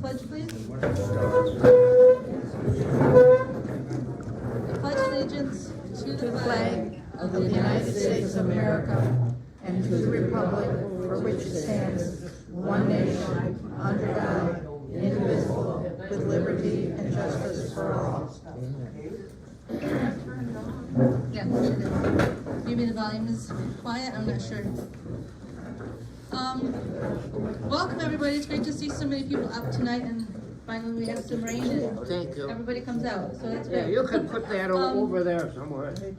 pledge, please. I pledge allegiance to the flag of the United States of America and to the republic for which it stands, one nation, under God, indivisible, with liberty and justice for all. Yeah, maybe the volume is quiet, I'm not sure. Welcome everybody, it's great to see so many people out tonight, and finally we have some rain and Thank you. everybody comes out, so that's Yeah, great. you can put that over there somewhere. Just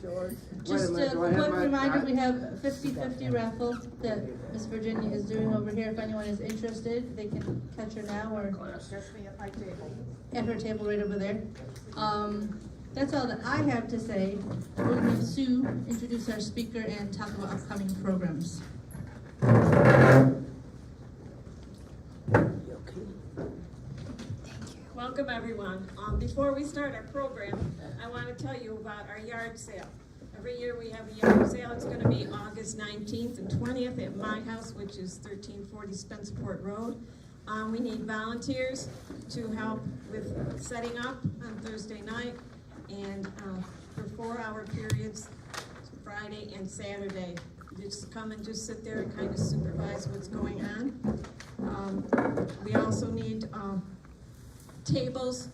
Wait a minute, a do I quick have my reminder, card? we have a 50-50 raffle that Miss Virginia is doing over here. If anyone is interested, they can catch her now or at her table right over there. That's all that I have to say. We're going to have Sue introduce our speaker and talk about upcoming programs. Welcome, everyone. Before we start our program, I want to tell you about our yard sale. Every year we have a yard sale. It's going to be August 19th and 20th at my house, which is 1340 Spencerport Road. We need volunteers to help with setting up on Thursday night and for 4-hour periods, Friday and Saturday. Just come and just sit there and kind of supervise what's going on. We also need tables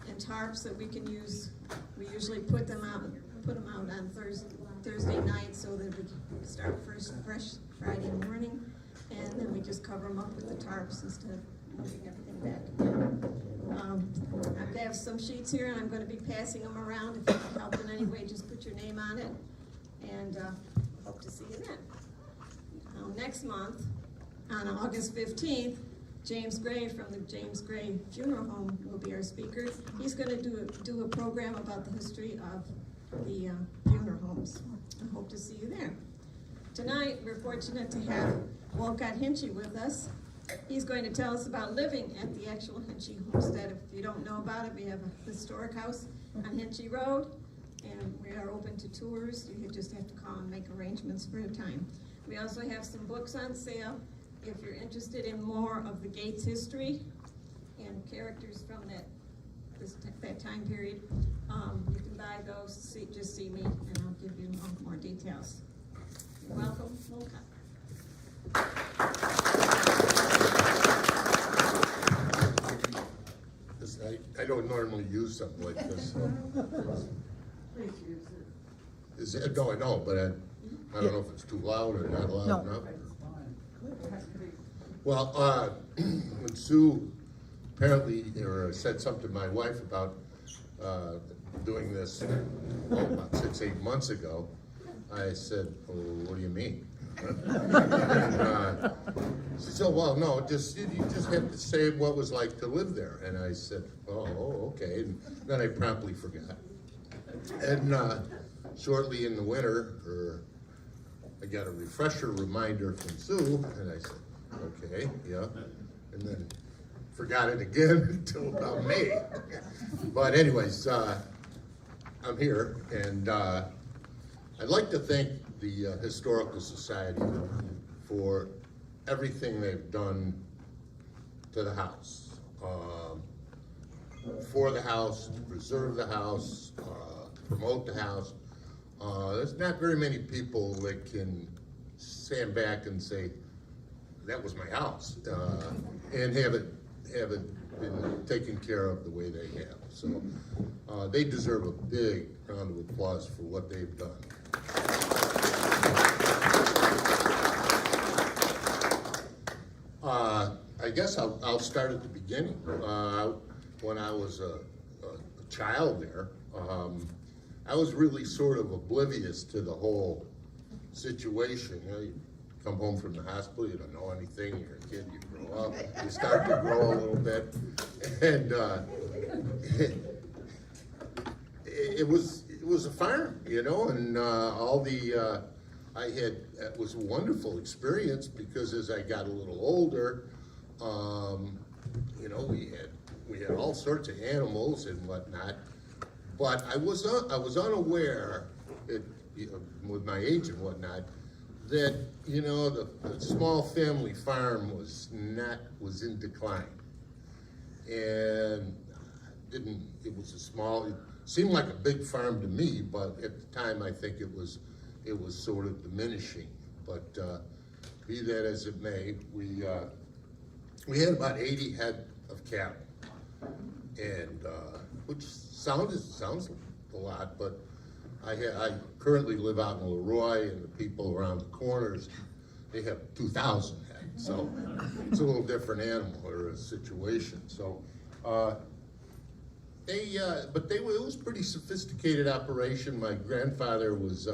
and tarps that we can use. We usually put them out on Thursday night so that we can start fresh Friday morning, and then we just cover them up with the tarps instead of moving everything back. I have some sheets here, and I'm going to be passing them around. If you can help in any way, just put your name on it, and hope to see you then. Next month, on August 15th, James Gray from the James Gray Funeral Home will be our speaker. He's going to do a program about the history of the funeral homes. I hope to see you there. Tonight, we're fortunate to have Wolcott Hinchy with us. He's going to tell us about living at the actual Hinchy homestead. If you don't know about it, we have a historic house on Hinchy Road, and we are open to tours. You just have to call and make arrangements for a time. We also have some books on sale. If you're interested in more of the Gates history and characters from that time period, you can buy those. Just see me, and I'll give you more details. You're welcome. I don't normally use something like this. Please use it. Is it? No, I know, but I don't know if it's too loud or not loud enough. Well, when Sue apparently said something to my wife about doing this about 6-8 months ago, I said, "Oh, what do you mean?" And, she said, "Well, no, you just have to say what it was like to live there." And I said, "Oh, okay." And then I promptly forgot. And shortly in the winter, I got a refresher reminder from Sue, and I said, "Okay, yeah," and then forgot it again until about May. But anyways, I'm here, and I'd like to thank the Historical Society for everything they've done to the house, for the house, to preserve the house, to promote the house. There's not very many people that can stand back and say, "That was my house," and have it been taken care of the way they have. So they deserve a big round of applause for what they've done. I guess I'll start at the beginning. When I was a child there, I was really sort of oblivious to the whole situation. You know, you come home from the hospital, you don't know anything, you're a kid, you grow up, you start to grow a little bit, and it was a farm, you know, and it was a wonderful experience because as I got a little older, you know, we had all sorts of animals and whatnot, but I was unaware that, you know, with my age and whatnot, that, you know, the small family farm was in decline. and it was a small, it seemed like a big farm to me, but at the time I think it was sort of diminishing. But be that as it may, we had about 80 head of cattle, and which sounds a lot, but I currently live out in Leroy, and the people around the corners, they have 2,000 head, so it's a little different animal or a situation. So, it was a pretty sophisticated operation. My grandfather was,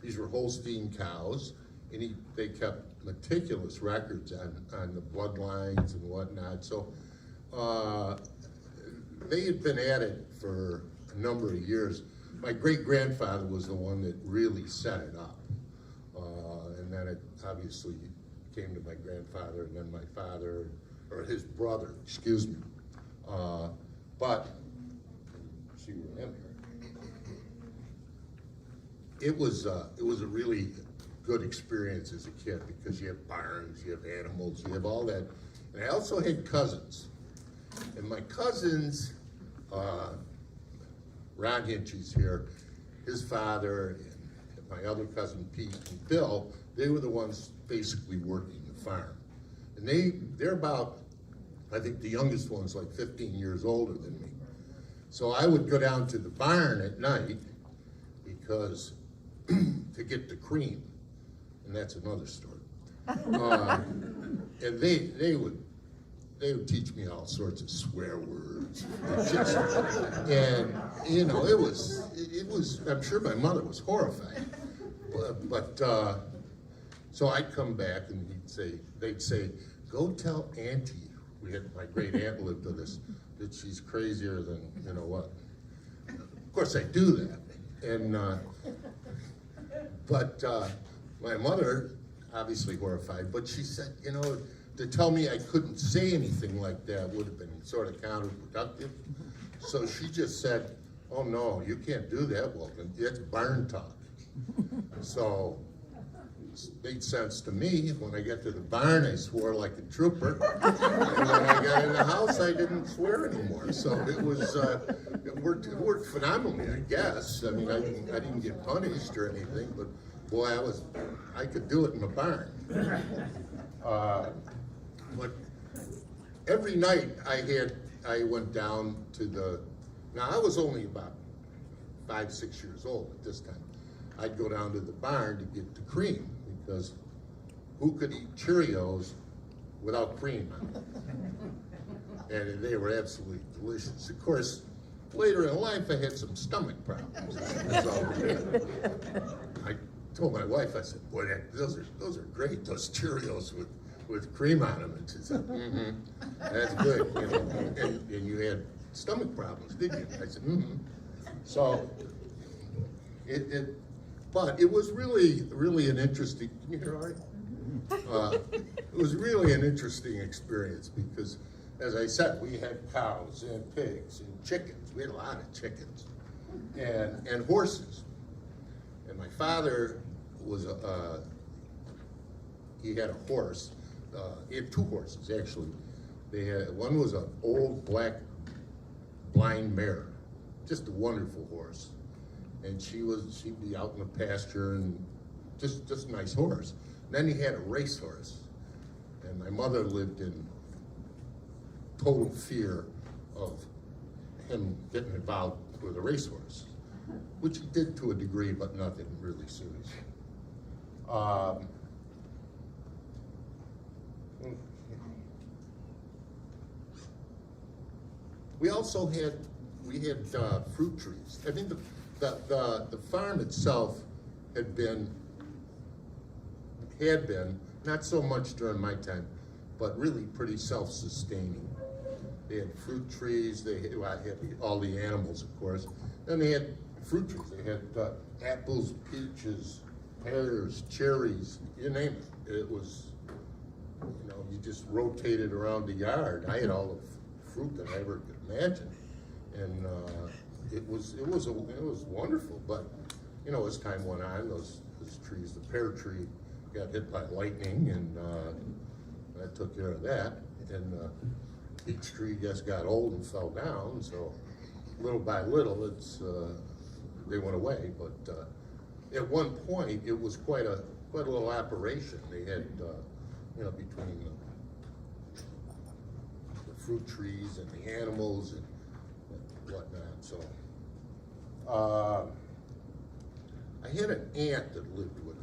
these were Holstein cows, and they kept meticulous records on the bloodlines and whatnot. So, they had been at it for a number of years. My great-grandfather was the one that really set it up. And then it obviously came to my grandfather and then my father, or his brother, excuse me. But, see where I am here. It was a really good experience as a kid because you have barns, you have animals, you have all that. And I also had cousins. And my cousins, Ron Hinchy's here, his father, and my other cousin Pete and Bill, they were the ones basically working the farm. And they're about, I think the youngest one's like 15 years older than me. So I would go down to the barn at night because to get the cream, and that's another story. And they would teach me all sorts of swear words. And you know, it was, I'm sure my mother was horrified. But so I'd come back and they'd say, go tell Auntie, my great aunt lived with us, that she's crazier than, you know what. Of course I do that. And, but my mother, obviously horrified, but she said, you know, to tell me I couldn't say anything like that would have been sort of counterproductive. So she just said, oh no, you can't do that, Walton. It's barn talk. So it made sense to me. When I got to the barn, I swore like a trooper. And when I got in the house, I didn't swear anymore. So it was, it worked phenomenally, I guess. I mean, I didn't get punished or anything, but boy, I could do it in the barn. But every night I went down to now I was only about 5, 6 years old at this time. I'd go down to the barn to get the cream because who could eat Cheerios without cream on them? And they were absolutely delicious. Of course, later in life I had some stomach problems. I told my wife, I said, boy, those are great, those Cheerios with cream on them. And she said, that's good. You know, and you had stomach problems, didn't you? I said, So, but it was really an interesting, can you hear Ari? It was really an interesting experience because, as I said, we had cows and pigs and chickens. We had a lot of chickens and horses. And my father was he had a horse. He had 2 horses actually. One was an old black blind mare, just a wonderful horse, and she'd be out in the pasture and just a nice horse. And then he had a racehorse, and my mother lived in total fear of him getting involved with a racehorse, which he did to a degree, but nothing really serious. We also had fruit trees. I think the farm itself had been not so much during my time, but really pretty self-sustaining. They had fruit trees. They had all the animals, of course. Then they had fruit trees. They had apples, peaches, pears, cherries, you name it. It was, you know, you just rotated around the yard. I had all the fruit that I ever could imagine, and it was wonderful. But you know, as time went on, those trees, the pear tree got hit by lightning, and that took care of that. And peach tree just got old and fell down, so little by little, they went away. But at one point, it was quite a little operation. They had, between the fruit trees and the animals and whatnot. So I had an aunt that lived with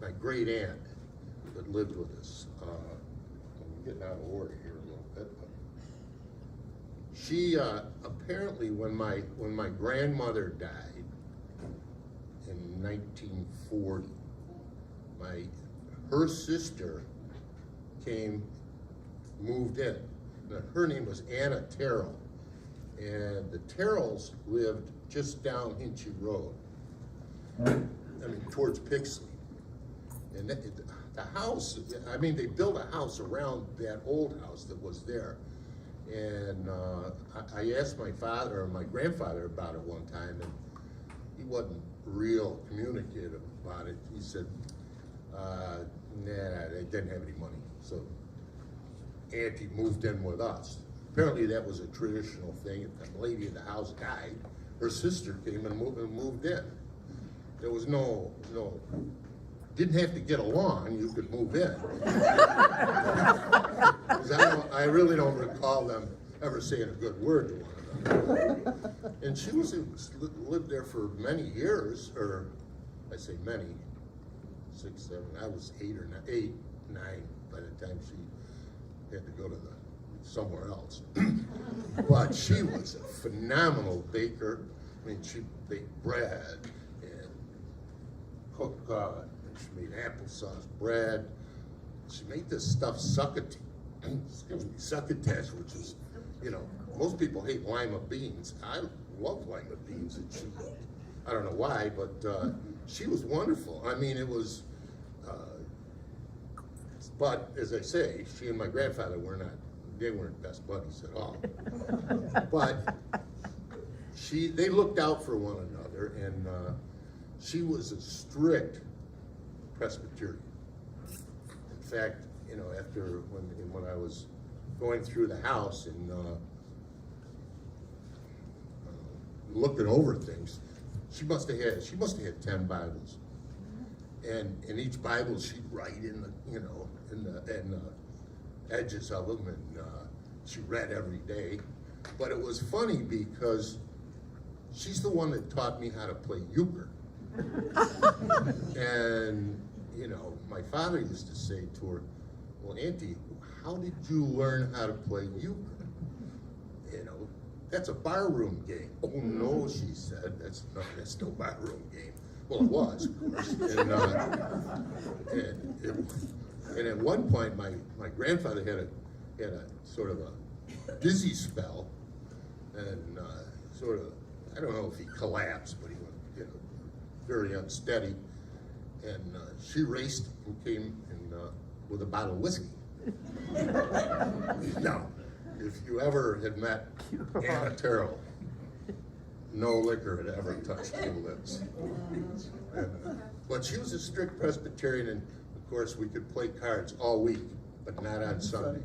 my great aunt that lived with us. I'm getting out of order here a little bit. But she apparently, when my grandmother died in 1940, her sister moved in. Now, her name was Anna Terrell, and the Terrells lived just down Hinchy Road. Towards Pixley. And the house, they built a house around that old house that was there. And I asked my grandfather about it one time, and he wasn't real communicative about it. He said, nah, they didn't have any money. So Auntie moved in with us. Apparently that was a traditional thing. If the lady in the house died, her sister came and moved in. There was didn't have to get along, you could move in. 'Cause I really don't recall them ever saying a good word to one another. And she lived there for many years, or I say many, 6, 7, I was 8 or 9 by the time she had to go to somewhere else. But she was a phenomenal baker. She baked bread and cooked, she made applesauce bread. She made this stuff succotash, which is, most people hate lima beans. I love lima beans, and I don't know why, but she was wonderful. It was, but as I say, she and my grandfather they weren't best buddies at all. But they looked out for one another, and she was a strict Presbyterian. In fact, after when I was going through the house and looking over things, she must have had 10 Bibles, and in each Bible she'd write in the edges of them, and she read every day. But it was funny because she's the one that taught me how to play euchre. And my father used to say to her, "Well, Auntie, how did you learn how to play euchre? That's a barroom game." "Oh no," she said, that's no barroom game." Well, it was, of course. And at one point, my grandfather had a sort of a dizzy spell, and I don't know if he collapsed, but he went, very unsteady. And she raced and came with a bottle of whiskey. Now, if you ever had met Anna Terrell, no liquor had ever touched her lips. But she was a strict Presbyterian, and of course we could play cards all week, but not on Sunday.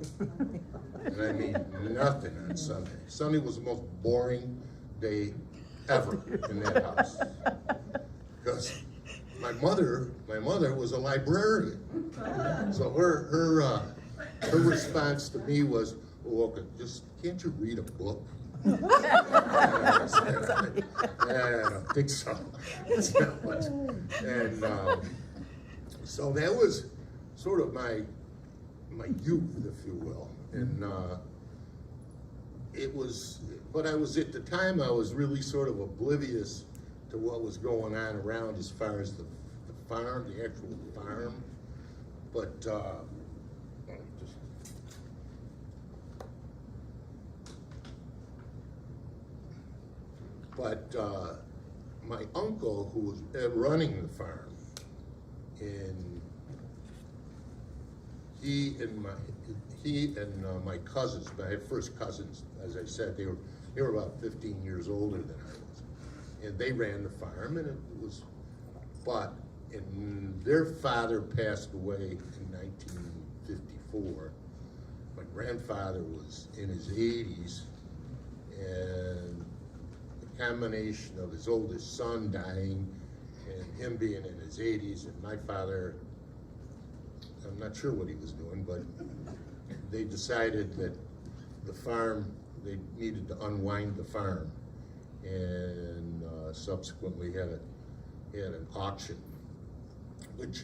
And nothing on Sunday. Sunday was the most boring day ever in that house. Because my mother was a librarian. So her response to me was, "Well, can't you read a book?" I don't think so. And so that was sort of my youth, if you will. And but I was, at the time, I was really sort of oblivious to what was going on around as far as the farm, the actual farm. But my uncle, who was running the farm, and he and my cousins, my first cousins, as I said, they were about 15 years older than I was, and they ran the farm, and and their father passed away in 1954. My grandfather was in his 80s, and the combination of his oldest son dying and him being in his 80s, and my father, I'm not sure what he was doing, but they decided that the farm, they needed to unwind the farm, and subsequently had an auction, which